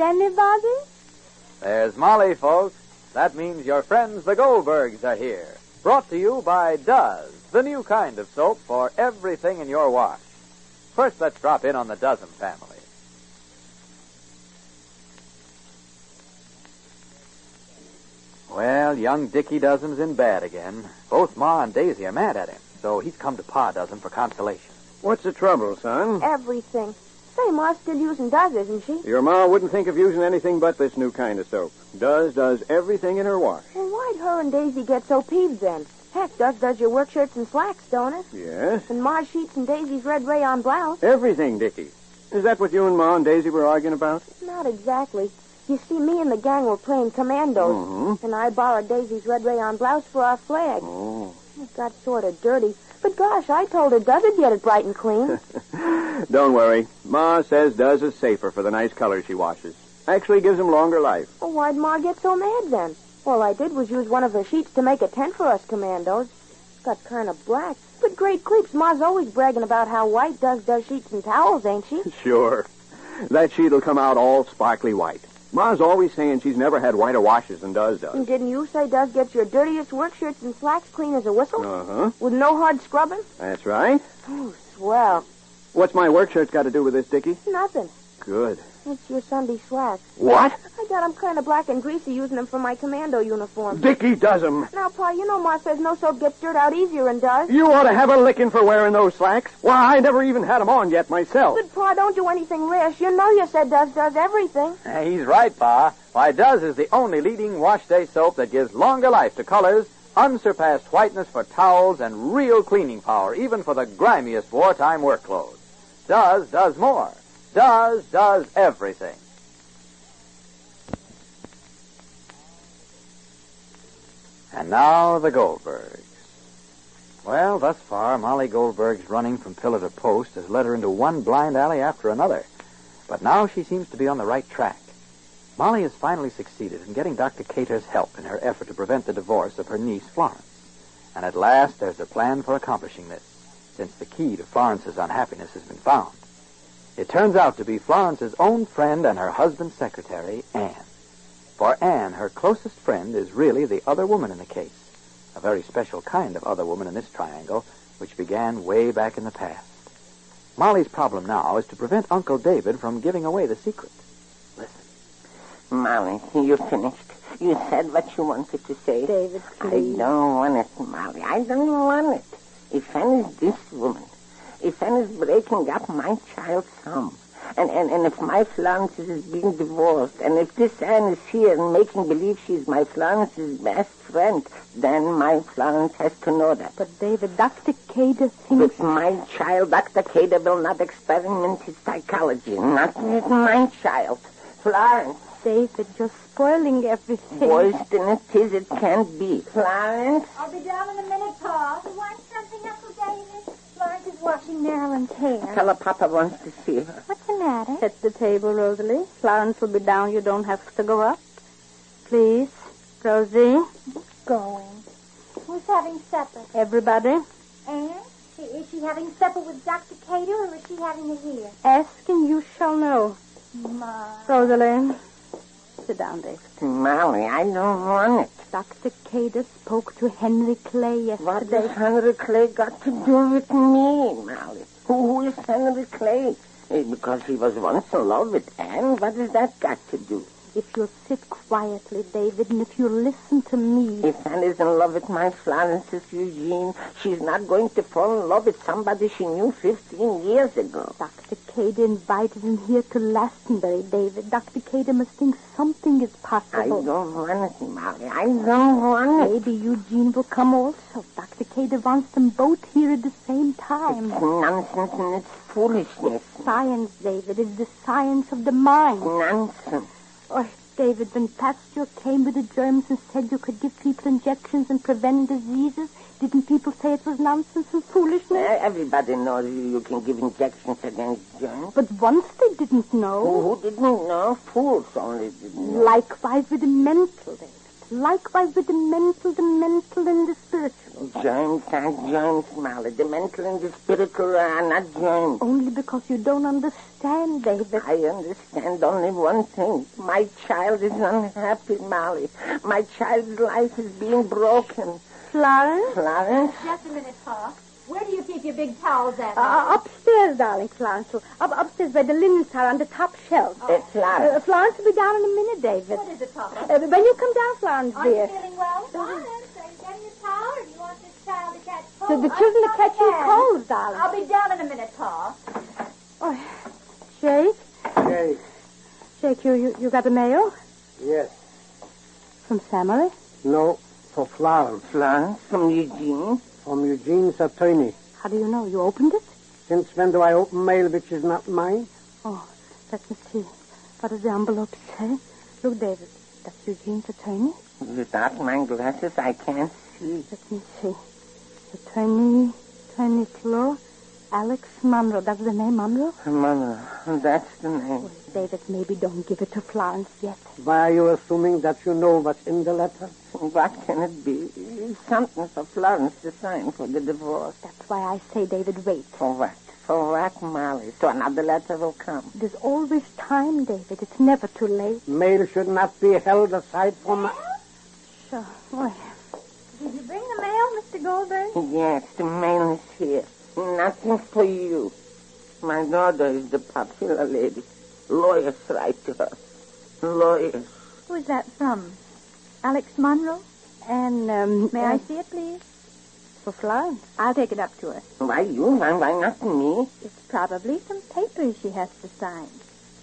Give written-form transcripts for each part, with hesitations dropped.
anybody? There's Molly, folks. That means your friends the Goldbergs are here. Brought to you by Does, the new kind of soap for everything in your wash. First, let's drop in on the Dozen family. Well, young Dickie Dozen's in bed again. Both Ma and Daisy are mad at him, so he's come to Pa Dozen for consolation. What's the trouble, son? Everything. Say, Ma's still using Does, isn't she? Your Ma wouldn't think of using anything but this new kind of soap. Does everything in her wash. Well, why'd her and Daisy get so peeved then? Heck, does your work shirts and slacks, don't it? Yes. And Ma's sheets and Daisy's red rayon blouse. Everything, Dickie. Is that what you and Ma and Daisy were arguing about? Not exactly. You see, me and the gang were playing commandos, and I borrowed Daisy's red rayon blouse for our flag. Oh. It got sort of dirty. But gosh, I told her Does would get it bright and clean. Don't worry. Ma says Does is safer for the nice colors she washes. Actually gives them longer life. Well, why'd Ma get so mad then? All I did was use one of her sheets to make a tent for us commandos. It got kind of black. But great creeps, Ma's always bragging about how white Does sheets and towels, ain't she? Sure. That sheet'll come out all sparkly white. Ma's always saying she's never had whiter washes than Does. And didn't you say Does gets your dirtiest work shirts and slacks clean as a whistle? Uh-huh. With no hard scrubbing? That's right. Oh, swell. What's my work shirts got to do with this, Dickie? Nothing. Good. It's your Sunday slacks. What? I got 'em kind of black and greasy using them for my commando uniform. Dickie does 'em. Now, Pa, you know Ma says no soap gets dirt out easier than Does. You ought to have a licking for wearing those slacks. Why, I never even had 'em on yet myself. But, Pa, don't do anything rash. You know you said Does everything. He's right, Pa. Why, Does is the only leading wash day soap that gives longer life to colors, unsurpassed whiteness for towels, and real cleaning power, even for the grimiest wartime work clothes. Does more. Does everything. And now the Goldbergs. Well, thus far, Molly Goldberg's running from pillar to post has led her into one blind alley after another. But now she seems to be on the right track. Molly has finally succeeded in getting Dr. Cater's help in her effort to prevent the divorce of her niece, Florence. And at last, there's a plan for accomplishing this, since the key to Florence's unhappiness has been found. It turns out to be Florence's own friend and her husband's secretary, Anne. For Anne, her closest friend, is really the other woman in the case. A very special kind of other woman in this triangle, which began way back in the past. Molly's problem now is to prevent Uncle David from giving away the secret. Listen. Molly, you finished. You said what you wanted to say. David, please. I don't want it, Molly. I don't want it. If Anne is this woman, if Anne is breaking up my child's home, and if my Florence is being divorced, and if this Anne is here and making believe she's my Florence's best friend, then my Florence has to know that. But, David, Dr. Cater thinks... With my child, Dr. Cater will not experiment his psychology. Not with my child. Florence. David, you're spoiling everything. Worse than it is, it can't be. Florence? I'll be down in a minute, Pa. You want something, Uncle David? Florence is washing Marilyn's hair. Tell her Papa wants to see her. What's the matter? Set the table, Rosalie. Florence will be down. You don't have to go up. Please, Rosie. Going. Who's having supper? Everybody. Anne? Is she having supper with Dr. Cater, or is she having it here? Ask and you shall know. Ma. Rosalie. Sit down, David. Molly, I don't want it. Dr. Cater spoke to Henry Clay yesterday. What does Henry Clay got to do with me, Molly? Who is Henry Clay? Because he was once in love with Anne? What has that got to do? If you'll sit quietly, David, and if you'll listen to me... If Anne is in love with my Florence's Eugene, she's not going to fall in love with somebody she knew 15 years ago. Dr. Cater invited him here to Glastonbury, David. Dr. Cater must think something is possible. I don't want it, Molly. I don't want it. Maybe Eugene will come also. Dr. Cater wants them both here at the same time. It's nonsense and it's foolishness. Science, David, is the science of the mind. Nonsense. Oh, David, when Pasteur came with the germs and said you could give people injections and prevent diseases, didn't people say it was nonsense and foolishness? Everybody knows you can give injections against germs. But once they didn't know. Who didn't know? Fools only didn't know. Likewise with the mental, David. likewise with the mental, and the spiritual. Germs are germs, Molly. The mental and the spiritual are not germs. Only because you don't understand, David. I understand only one thing. My child is unhappy, Molly. My child's life is being broken. Florence? Florence? Just a minute, Pa. Where do you keep your big towels at? Upstairs, darling, Florence. Upstairs where the linens are on the top shelf. Florence. Florence will be down in a minute, David. What is it, Papa? When you come down, Florence, Are you dear. feeling well? Florence, are you getting a towel, or do you want this child to catch cold? The children are catching cold, darling. I'll be down in a minute, Pa. Oh, Jake? Jake. Jake, you got the mail? Yes. From Samuel? No, for Florence. Florence from Eugene. From Eugene's attorney. How do you know? You opened it? Since when do I open mail which is not mine? Oh, let me see. What does the envelope say? Look, David, that's Eugene's attorney. Without my glasses, I can't see. Let me see. Attorney Flo, Alex Monroe. That's the name, Monroe? Mother, that's the name. Oh, David, maybe don't give it to Florence yet. Why are you assuming that you know what's in the letter? What can it be? Something for Florence to sign for the divorce. That's why I say, David, wait. For what? For what, Molly? So another letter will come. There's always time, David. It's never too late. Mail should not be held aside from... Sure. Oh, Did you bring the mail, Mr. Goldberg? Yes, the mail is here. Nothing for you. My daughter is the popular lady. Lawyers write to her. Lawyers. Who is that from? Alex Monroe? and, May I see it, please? For Florence. I'll take it up to her. Why you? Why not me? It's probably some papers she has to sign.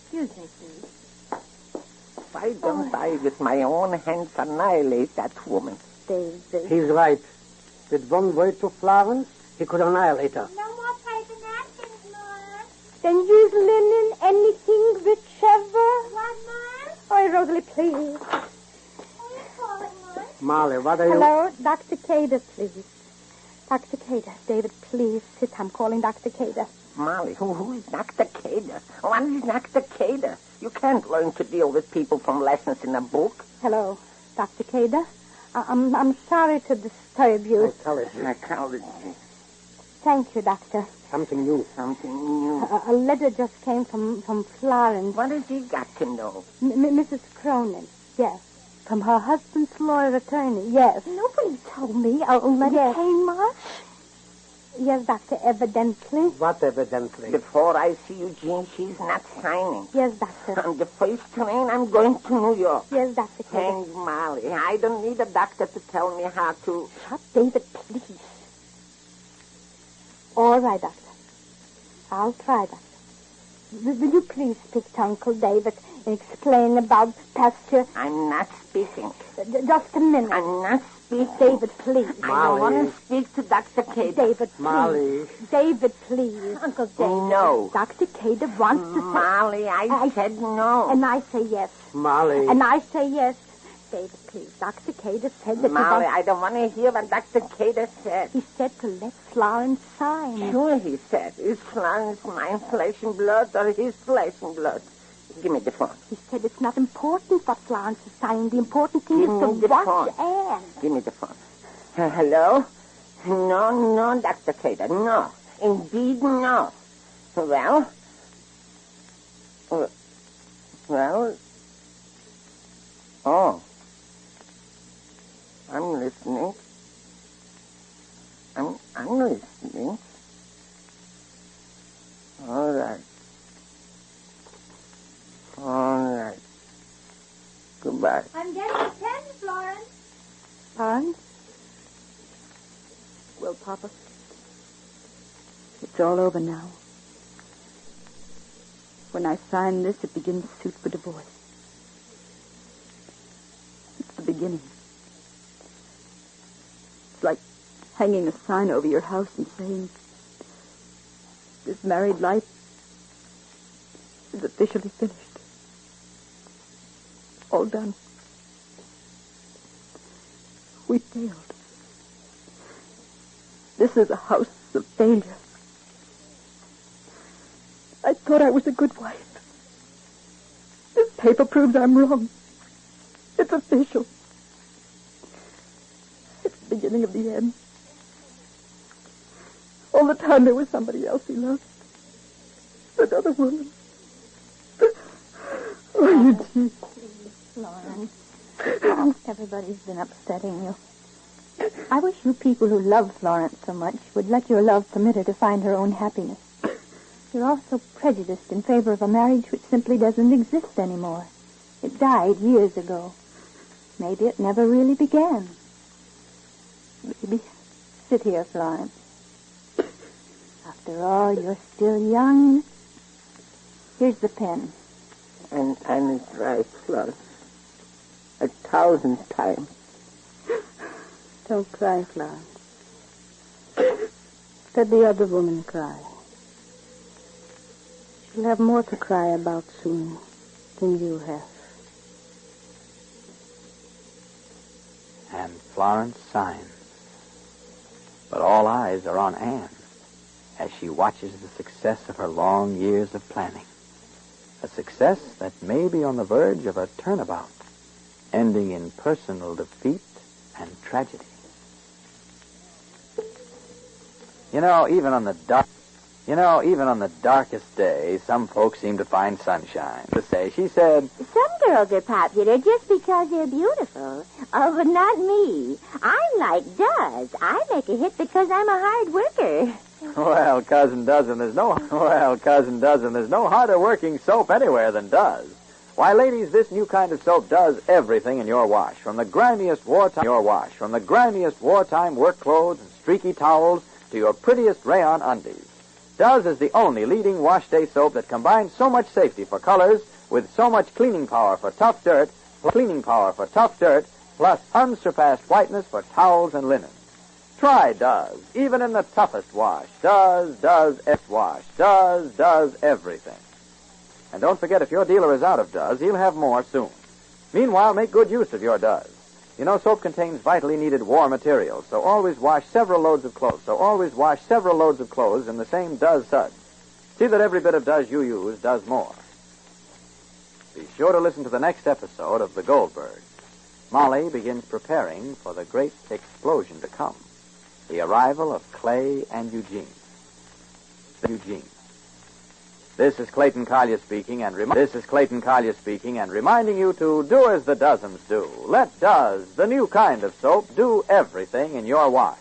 Excuse me, please. Why don't I, with my own hands, annihilate that woman? David. He's right. With one word to Florence, he could annihilate her. No more paper napkins, Mom. Then use linen, anything, whichever. What, Mom? Oh, Rosalie, please. Who are you calling, Mom? Molly, what are you... Hello, Dr. Cader, please. Dr. Cader. David, please sit. I'm calling Dr. Cader. Molly, who is Dr. Cader? What is Dr. Cader? You can't learn to deal with people from lessons in a book. Hello, Dr. Cader. I'm sorry to disturb you. Psychology. Thank you, Doctor. Something new. Something new. A letter just came from Florence. What has he got to know? Mrs. Cronin. Yes. From her husband's lawyer attorney. Yes. Nobody told me a letter came much. Yes, Doctor, evidently. What evidently? Before I see Eugene, she's not signing. Yes, Doctor. On the first train, I'm going to New York. Yes, Dr. Cader. Thanks, Molly. I don't need a doctor to tell me how to... Shut, David, please. All right, Doctor. I'll try, Doctor. Will you please speak to Uncle David and explain about pasture? I'm not speaking. Just a minute. I'm not speaking. David, please. I don't want to speak to Dr. Cader. David, please. Molly. David, please. Uncle David. No. Dr. Cader wants to say... Molly, I said no. And I say yes. Molly. And I say yes. David, please. Dr. Cader said that Molly, he I don't want to hear what Dr. Cader said. He said to let Florence sign. Sure, he said. Is Florence my flesh and blood or his flesh and blood? Give me the phone. He said it's not important what Florence is signing. The important thing Give is to me the watch phone. Anne. Give me the phone. Hello? No, Dr. Cader, no. Indeed, no. Well? Oh. I'm listening. I'm listening. All right. Goodbye. I'm getting a pen, Florence. Florence? Well, Papa, it's all over now. When I sign this, it begins suit for divorce. It's the beginning. It's like hanging a sign over your house and saying, this married life is officially finished. All done. We failed. This is a house of failure. I thought I was a good wife. This paper proves I'm wrong. It's official. beginning of the end. All the time there was somebody else he loved. Another woman. Oh, Eugene. Florence, everybody's been upsetting you. I wish you people who love Florence so much would let your love permit her to find her own happiness. You're all so prejudiced in favor of a marriage which simply doesn't exist anymore. It died years ago. Maybe it never really began. Maybe. Sit here, Florence. After all, you're still young. Here's the pen. And it's right, Florence. 1,000 times. Don't cry, Florence. Let the other woman cry. She'll have more to cry about soon than you have. And Florence signs. But all eyes are on Anne as she watches the success of her long years of planning. A success that may be on the verge of a turnabout, ending in personal defeat and tragedy. Even on the darkest day, some folks seem to find sunshine. She said, Some girls are popular just because they're beautiful. Oh, but not me. I'm like Duz. I make a hit because I'm a hard worker. Well, Cousin Dozen, there's no harder working soap anywhere than Duz. Why, ladies, this new kind of soap does everything in your wash. From the grimiest wartime work clothes and streaky towels to your prettiest rayon undies. Duz is the only leading wash day soap that combines so much safety for colors with so much cleaning power for tough dirt, plus unsurpassed whiteness for towels and linen. Try Duz, even in the toughest wash. Duz everything. And don't forget, if your dealer is out of Duz, he'll have more soon. Meanwhile, make good use of your Duz. Soap contains vitally needed war materials, so always wash several loads of clothes in the same Duz suds. See that every bit of Duz you use does more. Be sure to listen to the next episode of The Goldbergs. Molly begins preparing for the great explosion to come. The arrival of Clay and Eugene. This is Clayton Collier speaking, and reminding you to do as the dozens do. Let Duz, the new kind of soap, do everything in your wash.